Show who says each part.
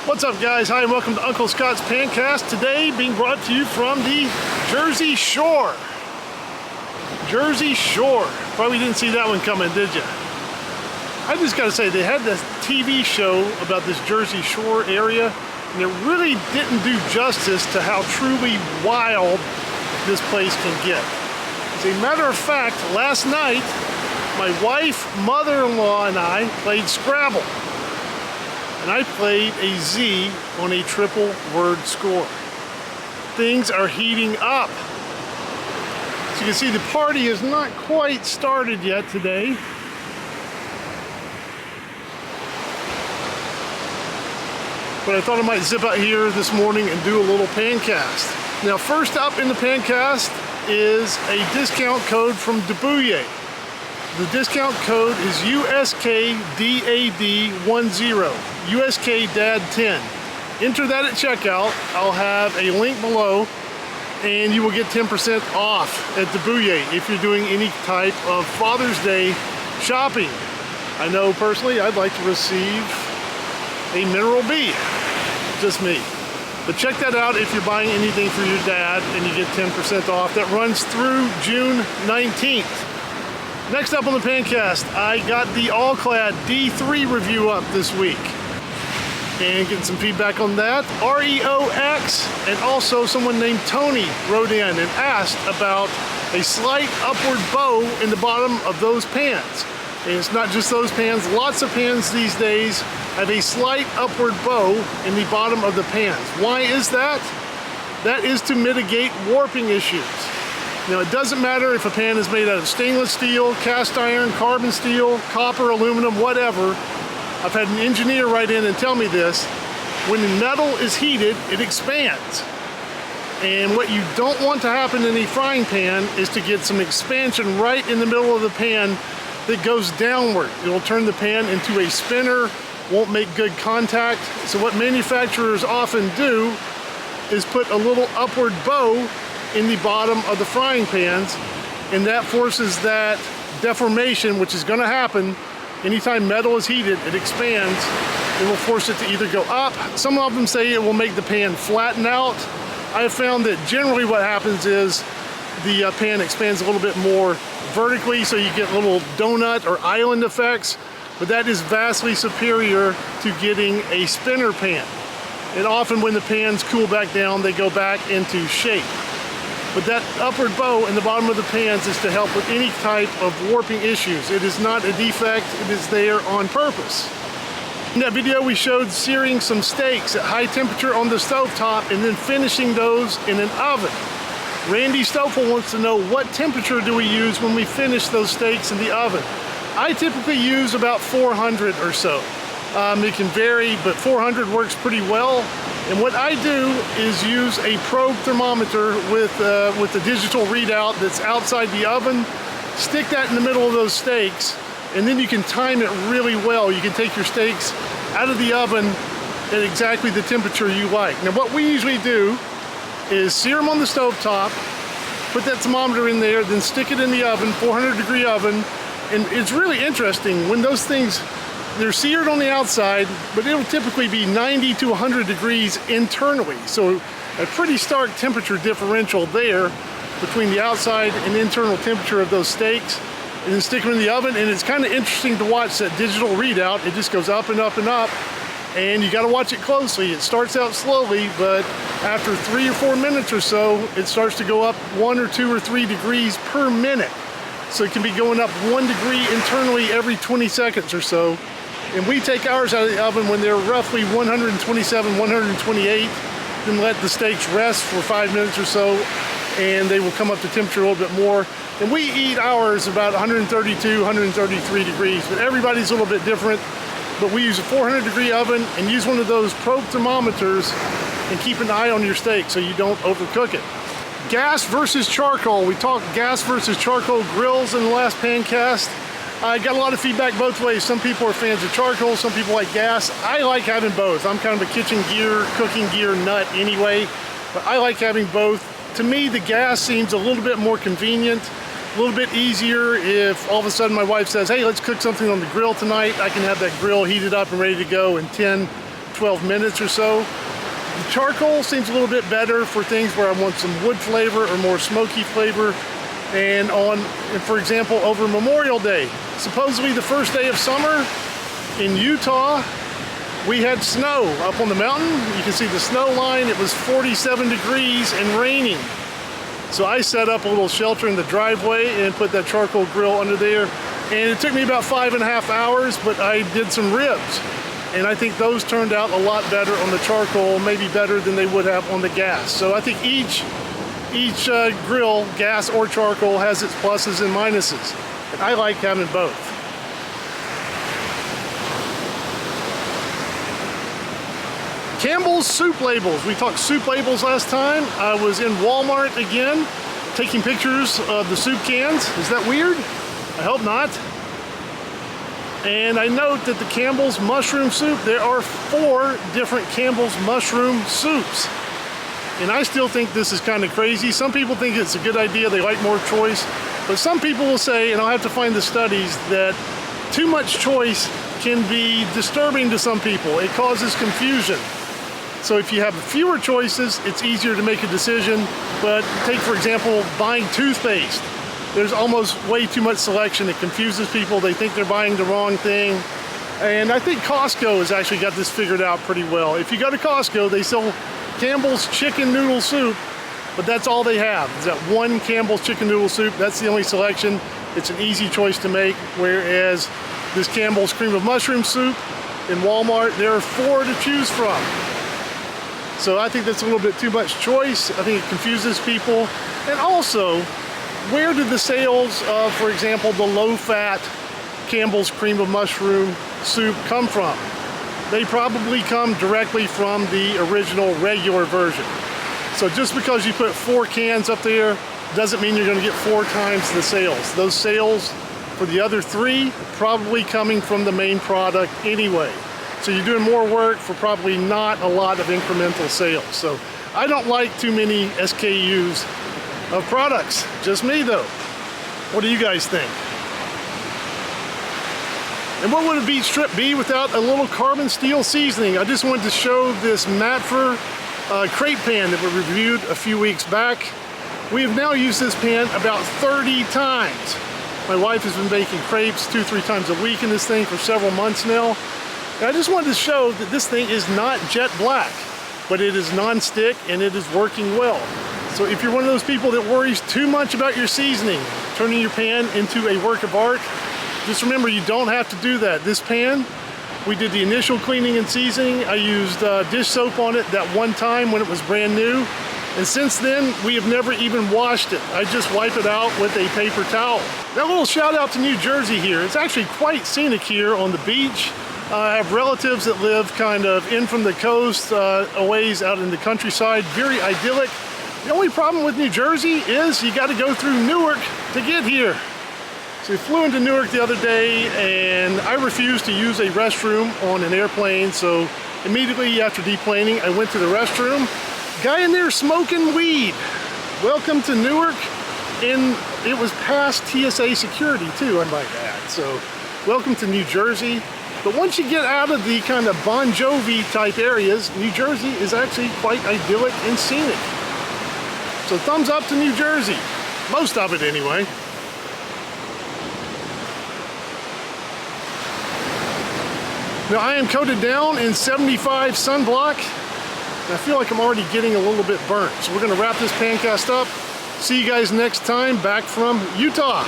Speaker 1: What's up, guys? Hi, and welcome to Uncle Scott's Pancast. Today being brought to you from the Jersey Shore. Jersey Shore. Probably didn't see that one coming, did you? I just gotta say, they had this TV show about this Jersey Shore area, and it really didn't do justice to how truly wild this place can get. As a matter of fact, last night, my wife, mother-in-law, and I played Scrabble. And I played a Z on a triple word score. Things are heating up. As you can see, the party is not quite started yet today. But I thought I might zip out here this morning and do a little Pancast. Now, first up in the Pancast is a discount code from Debouillet. The discount code is USK DAD10, USK DAD10. Enter that at checkout. I'll have a link below, and you will get 10% off at Debouillet if you're doing any type of Father's Day shopping. I know personally I'd like to receive a Mineral B, just me. But check that out if you're buying anything for your dad and you get 10% off. That runs through June 19th. Next up on the Pancast, I got the All-Clad D3 review up this week. And getting some feedback on that. REOX, and also someone named Tony wrote in and asked about a slight upward bow in the bottom of those pans. And it's not just those pans, lots of pans these days have a slight upward bow in the bottom of the pans. Why is that? That is to mitigate warping issues. Now, it doesn't matter if a pan is made out of stainless steel, cast iron, carbon steel, copper, aluminum, whatever. I've had an engineer write in and tell me this. When the metal is heated, it expands. And what you don't want to happen in a frying pan is to get some expansion right in the middle of the pan that goes downward. It will turn the pan into a spinner, won't make good contact. So what manufacturers often do is put a little upward bow in the bottom of the frying pans, and that forces that deformation, which is going to happen anytime metal is heated. It expands. It will force it to either go up. Some of them say it will make the pan flatten out. I have found that generally what happens is the pan expands a little bit more vertically, so you get little donut or island effects, but that is vastly superior to getting a spinner pan. And often when the pans cool back down, they go back into shape. But that upward bow in the bottom of the pans is to help with any type of warping issues. It is not a defect, it is there on purpose. In that video, we showed searing some steaks at high temperature on the stovetop and then finishing those in an oven. Randy Stoffel wants to know, what temperature do we use when we finish those steaks in the oven? I typically use about 400 or so. It can vary, but 400 works pretty well. And what I do is use a probe thermometer with the digital readout that's outside the oven, stick that in the middle of those steaks, and then you can time it really well. You can take your steaks out of the oven at exactly the temperature you like. Now, what we usually do is sear them on the stovetop, put that thermometer in there, then stick it in the oven, 400-degree oven, and it's really interesting when those things, they're seared on the outside, but it'll typically be 90 to 100 degrees internally. So a pretty stark temperature differential there between the outside and internal temperature of those steaks. And then stick them in the oven, and it's kind of interesting to watch that digital readout. It just goes up and up and up, and you got to watch it closely. It starts out slowly, but after 3 or 4 minutes or so, it starts to go up 1 or 2 or 3 degrees per minute. So it can be going up 1 degree internally every 20 seconds or so. And we take ours out of the oven when they're roughly 127, 128, then let the steaks rest for 5 minutes or so, and they will come up to temperature a little bit more. And we eat ours about 132, 133 degrees, but everybody's a little bit different. But we use a 400-degree oven and use one of those probe thermometers and keep an eye on your steak so you don't overcook it. Gas versus charcoal. We talked gas versus charcoal grills in the last Pancast. I got a lot of feedback both ways. Some people are fans of charcoal, some people like gas. I like having both. I'm kind of a kitchen gear, cooking gear nut anyway, but I like having both. To me, the gas seems a little bit more convenient, a little bit easier. If all of a sudden my wife says, hey, let's cook something on the grill tonight, I can have that grill heated up and ready to go in 10, 12 minutes or so. The charcoal seems a little bit better for things where I want some wood flavor or more smoky flavor. And for example, over Memorial Day, supposedly the first day of summer in Utah, we had snow up on the mountain. You can see the snow line. It was 47 degrees and raining. So I set up a little shelter in the driveway and put that charcoal grill under there. And it took me about 5.5 hours, but I did some ribs. And I think those turned out a lot better on the charcoal, maybe better than they would have on the gas. So I think each grill, gas or charcoal, has its pluses and minuses. And I like having both. Campbell's soup labels. We talked soup labels last time. I was in Walmart again, taking pictures of the soup cans. Is that weird? I hope not. And I note that the Campbell's mushroom soup, there are 4 different Campbell's mushroom soups. And I still think this is kind of crazy. Some people think it's a good idea, they like more choice. But some people will say, and I'll have to find the studies, that too much choice can be disturbing to some people. It causes confusion. So if you have fewer choices, it's easier to make a decision. But take, for example, buying toothpaste. There's almost way too much selection. It confuses people. They think they're buying the wrong thing. And I think Costco has actually got this figured out pretty well. If you go to Costco, they sell Campbell's chicken noodle soup, but that's all they have. Is that one Campbell's chicken noodle soup. That's the only selection. It's an easy choice to make, whereas this Campbell's cream of mushroom soup in Walmart, there are 4 to choose from. So I think that's a little bit too much choice. I think it confuses people. And also, where did the sales of, for example, the low-fat Campbell's cream of mushroom soup come from? They probably come directly from the original regular version. So just because you put 4 cans up there doesn't mean you're going to get 4 times the sales. Those sales for the other 3 probably coming from the main product anyway. So you're doing more work for probably not a lot of incremental sales. So I don't like too many SKUs of products. Just me though. What do you guys think? And what would a beef strip be without a little carbon steel seasoning? I just wanted to show this Matfer crepe pan that we reviewed a few weeks back. We have now used this pan about 30 times. My wife has been baking crepes 2-3 times a week in this thing for several months now. And I just wanted to show that this thing is not jet black, but it is non-stick and it is working well. So if you're one of those people that worries too much about your seasoning, turning your pan into a work of art, just remember you don't have to do that. This pan, we did the initial cleaning and seasoning. I used dish soap on it that one time when it was brand new. And since then, we have never even washed it. I just wipe it out with a paper towel. That little shout out to New Jersey here. It's actually quite scenic here on the beach. I have relatives that live kind of in from the coast, a ways out in the countryside, very idyllic. The only problem with New Jersey is you got to go through Newark to get here. So we flew into Newark the other day and I refused to use a restroom on an airplane. So immediately after deplaning, I went to the restroom. Guy in there smoking weed. Welcome to Newark. And it was past TSA security too, I might add. So welcome to New Jersey. But once you get out of the kind of Bon Jovi type areas, New Jersey is actually quite idyllic and scenic. So thumbs up to New Jersey. Most of it anyway. Now I am coated down in 75 sunblock. And I feel like I'm already getting a little bit burnt. So we're gonna wrap this Pancast up. See you guys next time back from Utah.